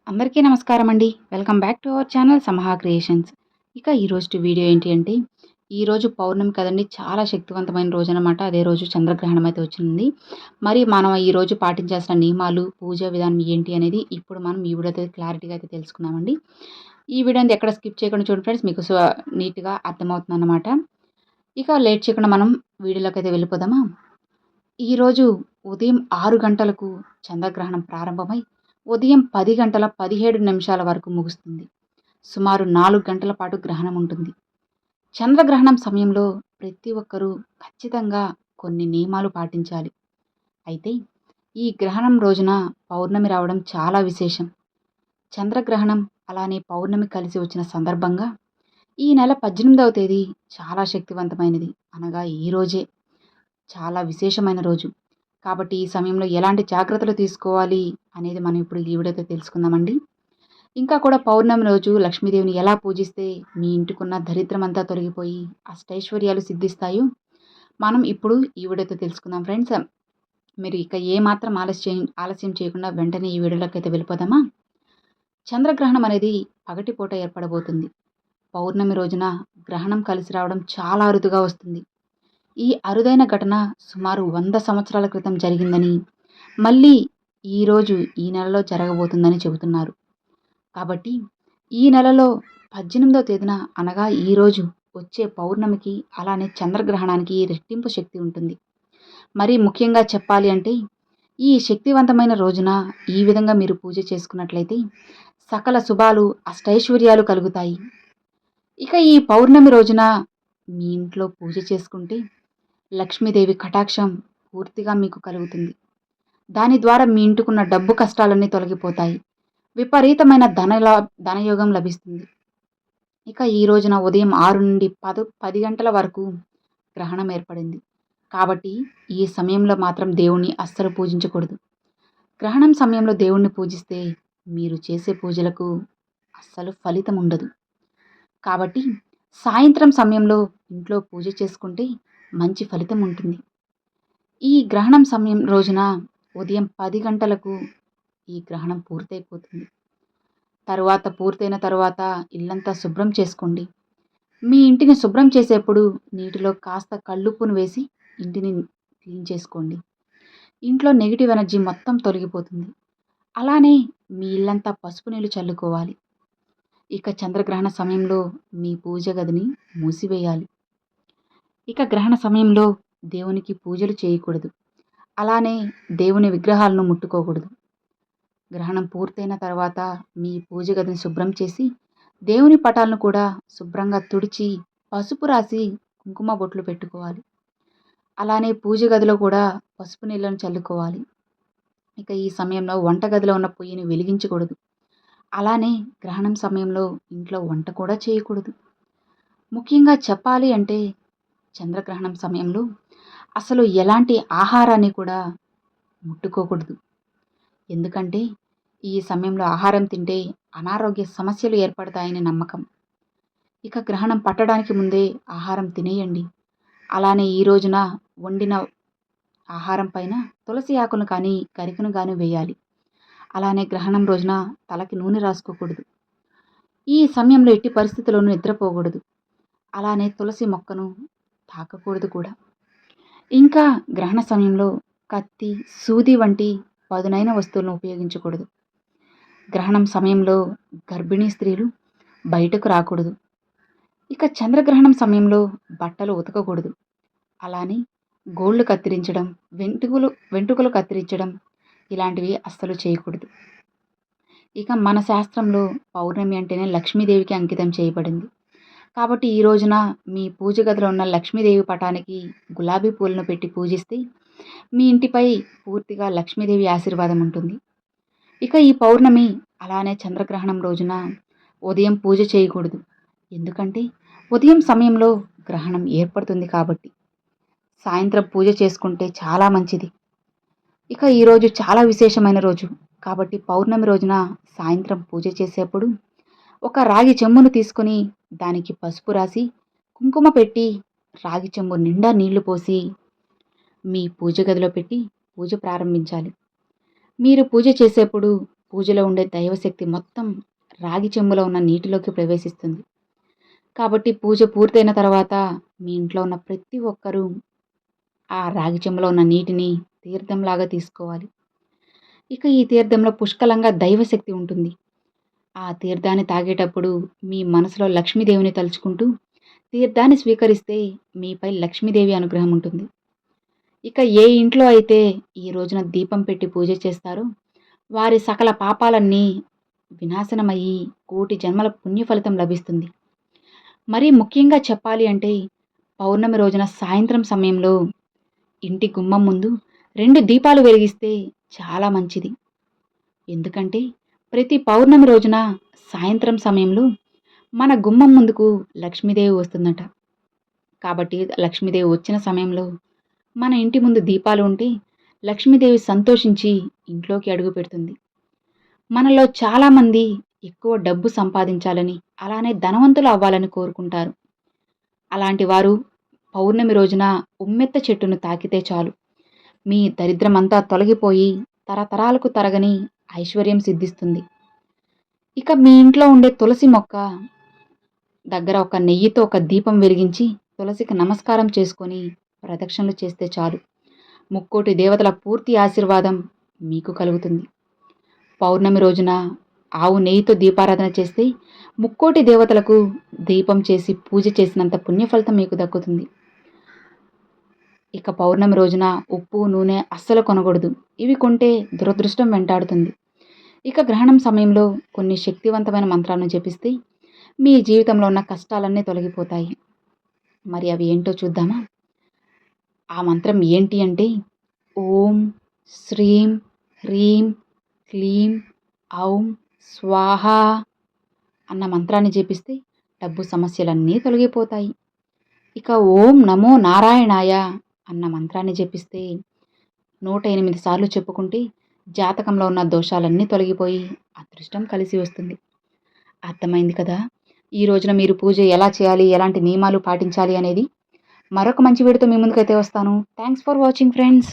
అందరికీ నమస్కారం అండి. Welcome back to our channel Samaha creations. ఇక ఈరోజు వీడియో ఏంటి అంటే, ఈరోజు పౌర్ణమి కదండీ! చాలా శక్తివంతమైన రోజనమాట. అదే రోజు చంద్రగ్రహణం అయితే వచ్చింది. మరి మనం ఈరోజు పాటించాల్సిన నియమాలు, పూజా విధానం ఏంటి అనేది ఇప్పుడు మనం ఈ వీడియోతో క్లారిటీగా అయితే తెలుసుకుందామండి. ఈ వీడియోని ఎక్కడ స్కిప్ చేయకుండా చూడండి ఫ్రెండ్స్. మీకు నీట్‌గా అర్థమవుతుందన్నమాట. ఇక లేట్ చేయకుండా మనం వీడియోలోకైతే వెళ్ళిపోదామా? ఈరోజు ఉదయం 6 గంటలకు చంద్రగ్రహణం ప్రారంభమై ఉదయం 10 గంటల 17 నిమిషాల వరకు ముగుస్తుంది. సుమారు 4 గంటల పాటు గ్రహణం ఉంటుంది. చంద్రగ్రహణం సమయంలో ప్రతి ఒక్కరూ ఖచ్చితంగా కొన్ని నియమాలు పాటించాలి. అయితే ఈ గ్రహణం రోజున పౌర్ణమి రావడం చాలా విశేషం. చంద్రగ్రహణం అలానే పౌర్ణమి కలిసి వచ్చిన సందర్భంగా ఈ నెల 18వ తేదీ చాలా శక్తివంతమైనది. అనగా ఈ రోజే చాలా విశేషమైన రోజు. కాబట్టి ఈ సమయంలో ఎలాంటి జాగ్రత్తలు తీసుకోవాలి అనేది మనం ఇప్పుడు ఈ వీడియోతో తెలుసుకుందామండి. ఇంకా కూడా పౌర్ణమి రోజు లక్ష్మీదేవిని ఎలా పూజిస్తే మీ ఇంటికున్న దరిద్రమంతా తొలగిపోయి అష్టైశ్వర్యాలు సిద్ధిస్తాయో మనం ఇప్పుడు ఈ వీడియోతో తెలుసుకుందాం ఫ్రెండ్స్. మీరు ఇక ఏమాత్రం ఆలస్యం చేయకుండా వెంటనే ఈ వీడియోలోకి అయితే వెళ్ళిపోదామా? చంద్రగ్రహణం అనేది పగటిపూట ఏర్పడబోతుంది. పౌర్ణమి రోజున గ్రహణం కలిసి రావడం చాలా అరుదుగా వస్తుంది. ఈ అరుదైన ఘటన సుమారు 100 సంవత్సరాల క్రితం జరిగిందని, మళ్ళీ ఈరోజు ఈ నెలలో జరగబోతుందని చెబుతున్నారు. కాబట్టి ఈ నెలలో 18వ తేదీన అనగా ఈరోజు వచ్చే పౌర్ణమికి అలానే చంద్రగ్రహణానికి రెట్టింపు శక్తి ఉంటుంది. మరి ముఖ్యంగా చెప్పాలి అంటే ఈ శక్తివంతమైన రోజున ఈ విధంగా మీరు పూజ చేసుకున్నట్లయితే సకల శుభాలు అష్టైశ్వర్యాలు కలుగుతాయి. ఇక ఈ పౌర్ణమి రోజున మీ ఇంట్లో పూజ చేసుకుంటే లక్ష్మీదేవి కటాక్షం పూర్తిగా మీకు కలుగుతుంది. దాని ద్వారా మీ ఇంటికున్న డబ్బు కష్టాలన్నీ తొలగిపోతాయి. విపరీతమైన ధనయోగం లభిస్తుంది. ఇక ఈ రోజున ఉదయం 6 నుండి 10 గంటల వరకు గ్రహణం ఏర్పడింది. కాబట్టి ఈ సమయంలో మాత్రం దేవుణ్ణి అస్సలు పూజించకూడదు. గ్రహణం సమయంలో దేవుణ్ణి పూజిస్తే మీరు చేసే పూజలకు అస్సలు ఫలితం ఉండదు. కాబట్టి సాయంత్రం సమయంలో ఇంట్లో పూజ చేసుకుంటే మంచి ఫలితం ఉంటుంది. ఈ గ్రహణం సమయం రోజున ఉదయం 10 గంటలకు ఈ గ్రహణం పూర్తయిపోతుంది. పూర్తయిన తరువాత ఇల్లంతా శుభ్రం చేసుకోండి. మీ ఇంటిని శుభ్రం చేసేప్పుడు నీటిలో కాస్త కల్లుప్పును వేసి ఇంటిని క్లీన్ చేసుకోండి. ఇంట్లో నెగిటివ్ ఎనర్జీ మొత్తం తొలగిపోతుంది. అలానే మీ ఇల్లంతా పసుపు నీళ్లు చల్లుకోవాలి. ఇక చంద్రగ్రహణ సమయంలో మీ పూజ గదిని మూసివేయాలి. ఇక గ్రహణ సమయంలో దేవునికి పూజలు చేయకూడదు. అలానే దేవుని విగ్రహాలను ముట్టుకోకూడదు. గ్రహణం పూర్తయిన తర్వాత మీ పూజ గదిని శుభ్రం చేసి దేవుని పటాలను కూడా శుభ్రంగా తుడిచి పసుపు రాసి కుంకుమ బొట్లు పెట్టుకోవాలి. అలానే పూజ గదిలో కూడా పసుపు నీళ్ళను చల్లుకోవాలి. ఇక ఈ సమయంలో వంటగదిలో ఉన్న పొయ్యిని వెలిగించకూడదు. అలానే గ్రహణం సమయంలో ఇంట్లో వంట కూడా చేయకూడదు. ముఖ్యంగా చెప్పాలి అంటే చంద్రగ్రహణం సమయంలో అసలు ఎలాంటి ఆహారాన్ని కూడా ముట్టుకోకూడదు. ఎందుకంటే ఈ సమయంలో ఆహారం తింటే అనారోగ్య సమస్యలు ఏర్పడతాయని నమ్మకం. ఇక గ్రహణం పట్టడానికి ముందే ఆహారం తినేయండి. అలానే ఈ రోజున వండిన ఆహారం పైన తులసి ఆకును కానీ గరికను కానీ వేయాలి. అలానే గ్రహణం రోజున తలకి నూనె రాసుకోకూడదు. ఈ సమయంలో ఎట్టి పరిస్థితుల్లోనూ నిద్రపోకూడదు. అలానే తులసి మొక్కను తాకకూడదు కూడా. ఇంకా గ్రహణ సమయంలో కత్తి, సూది వంటి పదునైన వస్తువులను ఉపయోగించకూడదు. గ్రహణం సమయంలో గర్భిణీ స్త్రీలు బయటకు రాకూడదు. ఇక చంద్రగ్రహణం సమయంలో బట్టలు ఉతకకూడదు. అలానే గోళ్ళు కత్తిరించడం, వెంట్రుకలు కత్తిరించడం ఇలాంటివి అస్సలు చేయకూడదు. ఇక మన శాస్త్రంలో పౌర్ణమి అంటేనే లక్ష్మీదేవికి అంకితం చేయబడింది. కాబట్టి ఈ రోజున మీ పూజ గదిలో ఉన్న లక్ష్మీదేవి పటానికి గులాబీ పూలను పెట్టి పూజిస్తే మీ ఇంటిపై పూర్తిగా లక్ష్మీదేవి ఆశీర్వాదం ఉంటుంది. ఇక ఈ పౌర్ణమి అలానే చంద్రగ్రహణం రోజున ఉదయం పూజ చేయకూడదు. ఎందుకంటే ఉదయం సమయంలో గ్రహణం ఏర్పడుతుంది కాబట్టి. సాయంత్రం పూజ చేసుకుంటే చాలా మంచిది. ఇక ఈరోజు చాలా విశేషమైన రోజు కాబట్టి పౌర్ణమి రోజున సాయంత్రం పూజ చేసేప్పుడు ఒక రాగి చెంబును తీసుకొని దానికి పసుపు రాసి కుంకుమ పెట్టి రాగి చెంబు నిండా నీళ్లు పోసి మీ పూజ గదిలో పెట్టి పూజ ప్రారంభించాలి. మీరు పూజ చేసేప్పుడు పూజలో ఉండే దైవశక్తి మొత్తం రాగి చెంబులో ఉన్న నీటిలోకి ప్రవేశిస్తుంది. కాబట్టి పూజ పూర్తయిన తర్వాత మీ ఇంట్లో ఉన్న ప్రతి ఒక్కరూ ఆ రాగి చెంబులో ఉన్న నీటిని తీర్థంలాగా తీసుకోవాలి. ఇక ఈ తీర్థంలో పుష్కలంగా దైవశక్తి ఉంటుంది. ఆ తీర్థాన్ని తాగేటప్పుడు మీ మనసులో లక్ష్మీదేవిని తలుచుకుంటూ తీర్థాన్ని స్వీకరిస్తే మీపై లక్ష్మీదేవి అనుగ్రహం ఉంటుంది. ఇక ఏ ఇంట్లో అయితే ఈ రోజున దీపం పెట్టి పూజ చేస్తారో వారి సకల పాపాలన్నీ వినాశనమయ్యి కోటి జన్మల పుణ్య ఫలితం లభిస్తుంది. మరీ ముఖ్యంగా చెప్పాలి అంటే పౌర్ణమి రోజున సాయంత్రం సమయంలో ఇంటి గుమ్మం ముందు 2 దీపాలు వెలిగిస్తే చాలా మంచిది. ఎందుకంటే ప్రతి పౌర్ణమి రోజున సాయంత్రం సమయంలో మన గుమ్మం ముందుకు లక్ష్మీదేవి వస్తుందట. కాబట్టి లక్ష్మీదేవి వచ్చిన సమయంలో మన ఇంటి ముందు దీపాలు ఉంటే లక్ష్మీదేవి సంతోషించి ఇంట్లోకి అడుగు పెడుతుంది. మనలో చాలామంది ఎక్కువ డబ్బు సంపాదించాలని, అలానే ధనవంతులు అవ్వాలని కోరుకుంటారు. అలాంటి వారు పౌర్ణమి రోజున ఉమ్మెత్త చెట్టును తాకితే చాలు మీ దరిద్రమంతా తొలగిపోయి తరతరాలకు తరగని ఐశ్వర్యం సిద్ధిస్తుంది. ఇక మీ ఇంట్లో ఉండే తులసి మొక్క దగ్గర ఒక నెయ్యితో ఒక దీపం వెలిగించి తులసికి నమస్కారం చేసుకొని ప్రదక్షిణలు చేస్తే చాలు ముక్కోటి దేవతల పూర్తి ఆశీర్వాదం మీకు కలుగుతుంది. పౌర్ణమి రోజున ఆవు నెయ్యితో దీపారాధన చేస్తే ముక్కోటి దేవతలకు దీపం చేసి పూజ చేసినంత పుణ్యఫలితం మీకు దక్కుతుంది. ఇక పౌర్ణమి రోజున ఉప్పు నూనె అస్సలు కొనకూడదు. ఇవి కొంటే దురదృష్టం వెంటాడుతుంది. ఇక గ్రహణం సమయంలో కొన్ని శక్తివంతమైన మంత్రాలను జపిస్తే మీ జీవితంలో ఉన్న కష్టాలన్నీ తొలగిపోతాయి. మరి అవి ఏంటో చూద్దామా? ఆ మంత్రం ఏంటి అంటే ఓం శ్రీం హ్రీం క్లీం ఔం స్వాహ అన్న మంత్రాన్ని జపిస్తే డబ్బు సమస్యలన్నీ తొలగిపోతాయి. ఇక ఓం నమో నారాయణాయ అన్న మంత్రాన్ని జపిస్తే 108 సార్లు చెప్పుకుంటే జాతకంలో ఉన్న దోషాలన్నీ తొలగిపోయి అదృష్టం కలిసి వస్తుంది. అర్థమైంది కదా? ఈ రోజున మీరు పూజ ఎలా చేయాలి, ఎలాంటి నియమాలు పాటించాలి అనేది మరొక మంచి వీడియోతో మీ ముందుకైతే వస్తాను. Thanks for watching friends.